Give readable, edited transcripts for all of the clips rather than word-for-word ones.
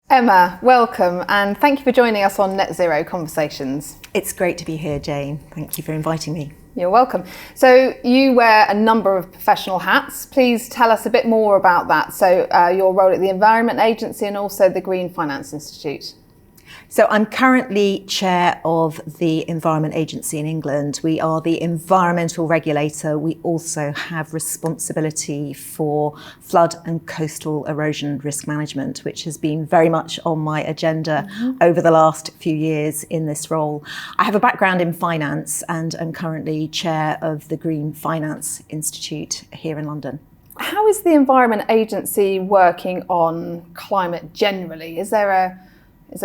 Emma, welcome, and thank you for joining us on Net Zero Conversations. It's great to be here, Jane. Thank you for inviting me. You're welcome. So you wear a number of professional hats. Please tell us a bit more about that. So your role at the Environment Agency and also the Green Finance Institute. So I'm currently chair of the Environment Agency in England. We are the environmental regulator. We also have responsibility for flood and coastal erosion risk management, which has been very much on my agenda over the last few years in this role. I have a background in finance and am currently chair of the Green Finance Institute here in London. How is the Environment Agency working on climate generally?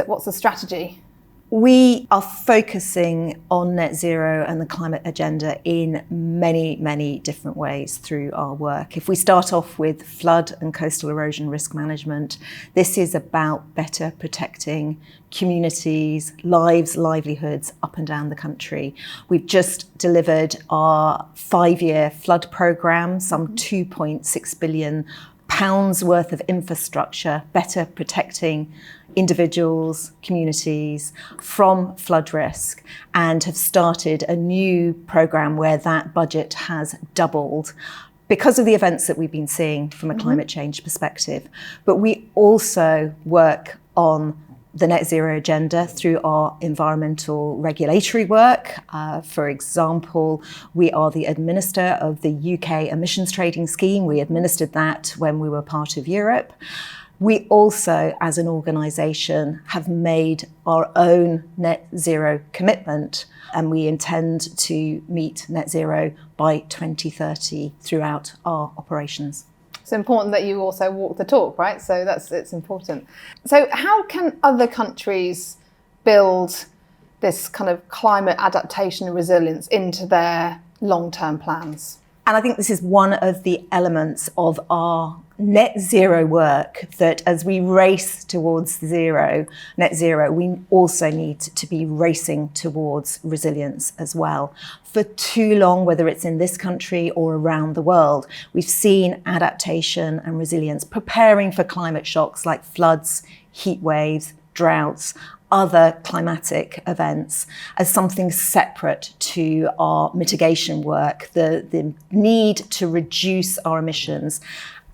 What's the strategy? We are focusing on net zero and the climate agenda in many, many different ways through our work. If we start off with flood and coastal erosion risk management, this is about better protecting communities, lives, livelihoods up and down the country. We've just delivered our 5-year flood programme, some £2.6 billion worth of infrastructure, better protecting individuals, communities from flood risk, and have started a new programme where that budget has doubled because of the events that we've been seeing from a climate change perspective. But we also work on the net zero agenda through our environmental regulatory work. For example, we are the administrator of the UK emissions trading scheme. We administered that when we were part of Europe. We also, as an organisation, have made our own net zero commitment, and we intend to meet net zero by 2030 throughout our operations. It's important that you also walk the talk, right? So it's important. So how can other countries build this kind of climate adaptation and resilience into their long-term plans? And I think this is one of the elements of our net zero work, that as we race towards net zero, we also need to be racing towards resilience as well. For too long, whether it's in this country or around the world, we've seen adaptation and resilience preparing for climate shocks like floods, heat waves, droughts, other climatic events as something separate to our mitigation work, the need to reduce our emissions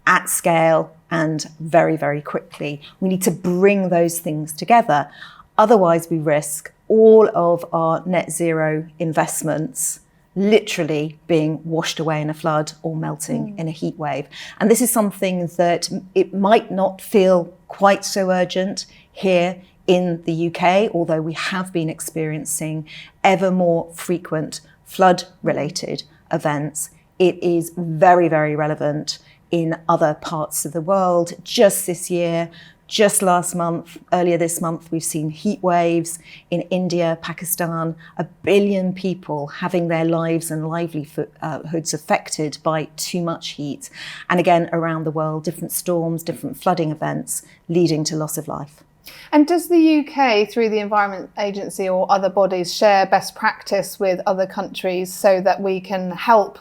at scale and very, very quickly. We need to bring those things together. Otherwise, we risk all of our net zero investments literally being washed away in a flood or melting in a heat wave. And this is something that it might not feel quite so urgent here in the UK, although we have been experiencing ever more frequent flood-related events. It is very, very relevant in other parts of the world. Just this year, just last month, earlier this month, we've seen heat waves in India, Pakistan, 1 billion people having their lives and livelihoods affected by too much heat. And again, around the world, different storms, different flooding events leading to loss of life. And does the UK, through the Environment Agency or other bodies, share best practice with other countries so that we can help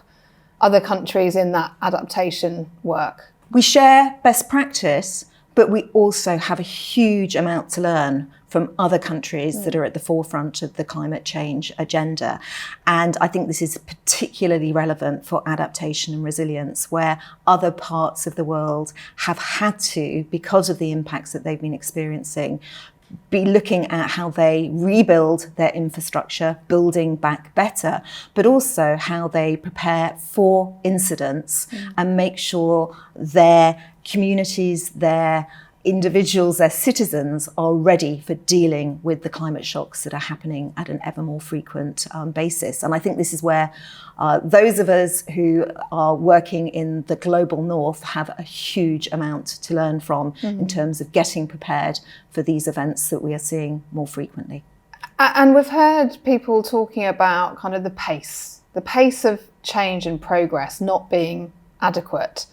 other countries in that adaptation work? We share best practice, but we also have a huge amount to learn from other countries that are at the forefront of the climate change agenda. And I think this is particularly relevant for adaptation and resilience, where other parts of the world have had to, because of the impacts that they've been experiencing, be looking at how they rebuild their infrastructure, building back better, but also how they prepare for incidents and make sure their communities, their individuals, their citizens are ready for dealing with the climate shocks that are happening at an ever more frequent basis. And I think this is where those of us who are working in the global north have a huge amount to learn from in terms of getting prepared for these events that we are seeing more frequently. And we've heard people talking about kind of the pace of change and progress not being adequate.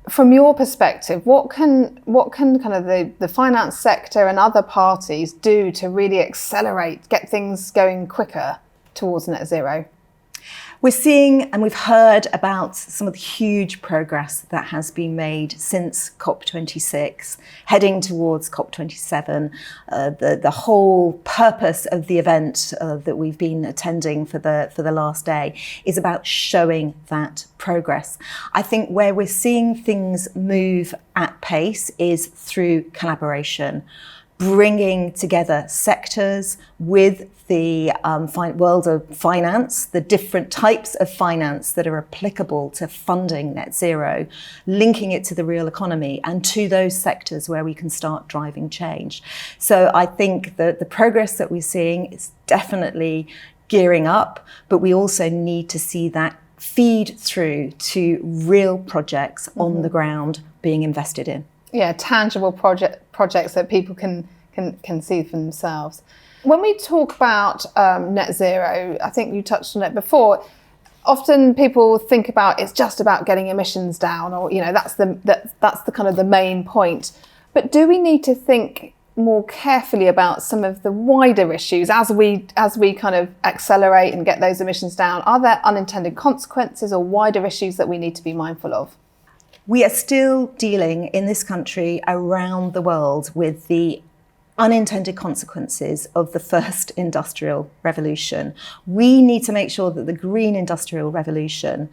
From your perspective, what can kind of the finance sector and other parties do to really accelerate, get things going quicker towards net zero? We're seeing and we've heard about some of the huge progress that has been made since COP26, heading towards COP27. The whole purpose of the event that we've been attending for the last day is about showing that progress. I think where we're seeing things move at pace is through collaboration, bringing together sectors with the world of finance, the different types of finance that are applicable to funding net zero, linking it to the real economy and to those sectors where we can start driving change. So I think that the progress that we're seeing is definitely gearing up, but we also need to see that feed through to real projects on the ground being invested in. Yeah, tangible projects that people can see for themselves. When we talk about net zero, I think you touched on it before. Often people think about it's just about getting emissions down, or that's the kind of the main point. But do we need to think more carefully about some of the wider issues as we kind of accelerate and get those emissions down? Are there unintended consequences or wider issues that we need to be mindful of? We are still dealing in this country around the world with the unintended consequences of the first industrial revolution. We need to make sure that the green industrial revolution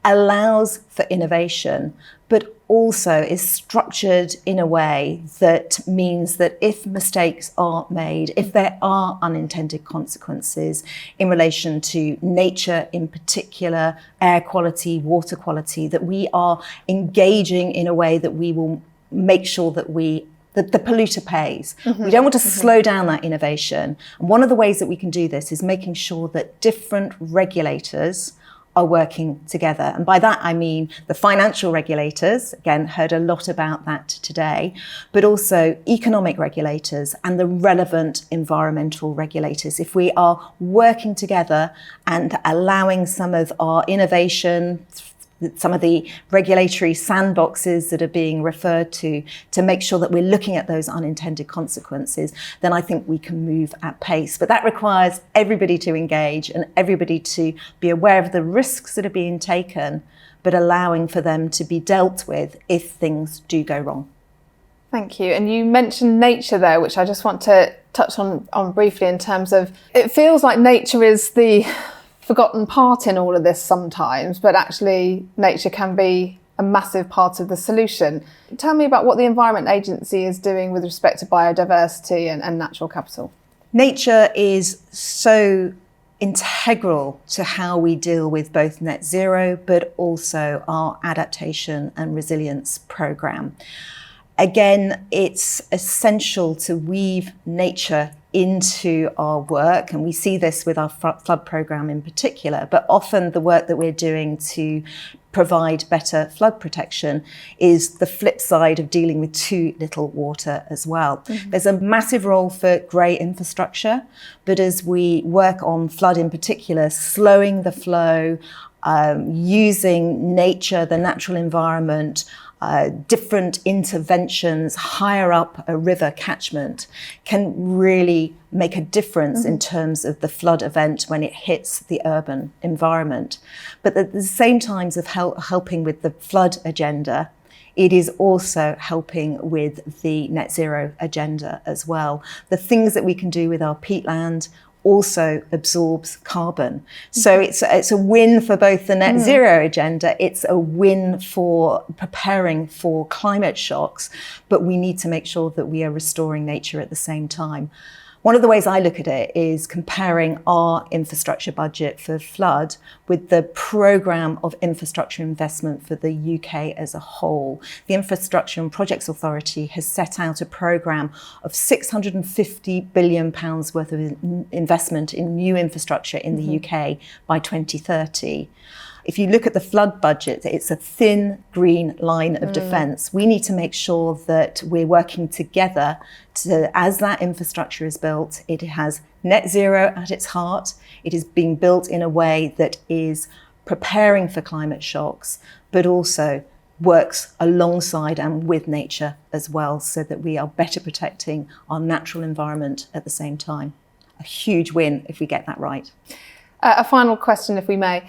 allows for innovation, but also is structured in a way that means that if mistakes are made, if there are unintended consequences in relation to nature in particular, air quality, water quality, that we are engaging in a way that we will make sure that the polluter pays. We don't want to slow down that innovation. And one of the ways that we can do this is making sure that different regulators are working together. And by that, I mean the financial regulators, again, heard a lot about that today, but also economic regulators and the relevant environmental regulators. If we are working together and allowing some of our innovation, some of the regulatory sandboxes that are being referred to make sure that we're looking at those unintended consequences, then I think we can move at pace. But that requires everybody to engage and everybody to be aware of the risks that are being taken, but allowing for them to be dealt with if things do go wrong. Thank you. And you mentioned nature there, which I just want to touch on briefly in terms of, it feels like nature is the forgotten part in all of this sometimes, but actually nature can be a massive part of the solution. Tell me about what the Environment Agency is doing with respect to biodiversity and natural capital. Nature is so integral to how we deal with both net zero, but also our adaptation and resilience programme. Again, it's essential to weave nature into our work, and we see this with our flood programme in particular, but often the work that we're doing to provide better flood protection is the flip side of dealing with too little water as well. There's a massive role for grey infrastructure, but as we work on flood in particular, slowing the flow, using nature, the natural environment, different interventions higher up a river catchment can really make a difference in terms of the flood event when it hits the urban environment. But at the same time of helping with the flood agenda, it is also helping with the net zero agenda as well. The things that we can do with our peatland also absorbs carbon. So it's a win for both the net zero agenda, it's a win for preparing for climate shocks, but we need to make sure that we are restoring nature at the same time. One of the ways I look at it is comparing our infrastructure budget for flood with the programme of infrastructure investment for the UK as a whole. The Infrastructure and Projects Authority has set out a programme of £650 billion worth of investment in new infrastructure in the UK by 2030. If you look at the flood budget, it's a thin green line of defence. We need to make sure that we're working together as that infrastructure is built, it has net zero at its heart. It is being built in a way that is preparing for climate shocks, but also works alongside and with nature as well, so that we are better protecting our natural environment at the same time. A huge win if we get that right. A final question, if we may.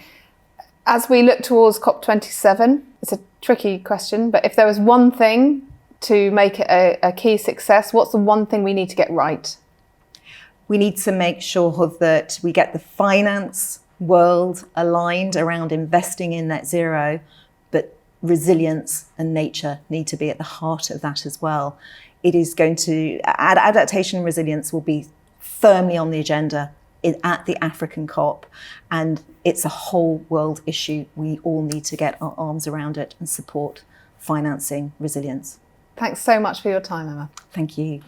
As we look towards COP27, it's a tricky question, but if there was one thing to make it a key success, what's the one thing we need to get right? We need to make sure that we get the finance world aligned around investing in net zero, but resilience and nature need to be at the heart of that as well. It is going to, adaptation and resilience will be firmly on the agenda at the African COP, and it's a whole world issue. We all need to get our arms around it and support financing resilience. Thanks so much for your time, Emma. Thank you.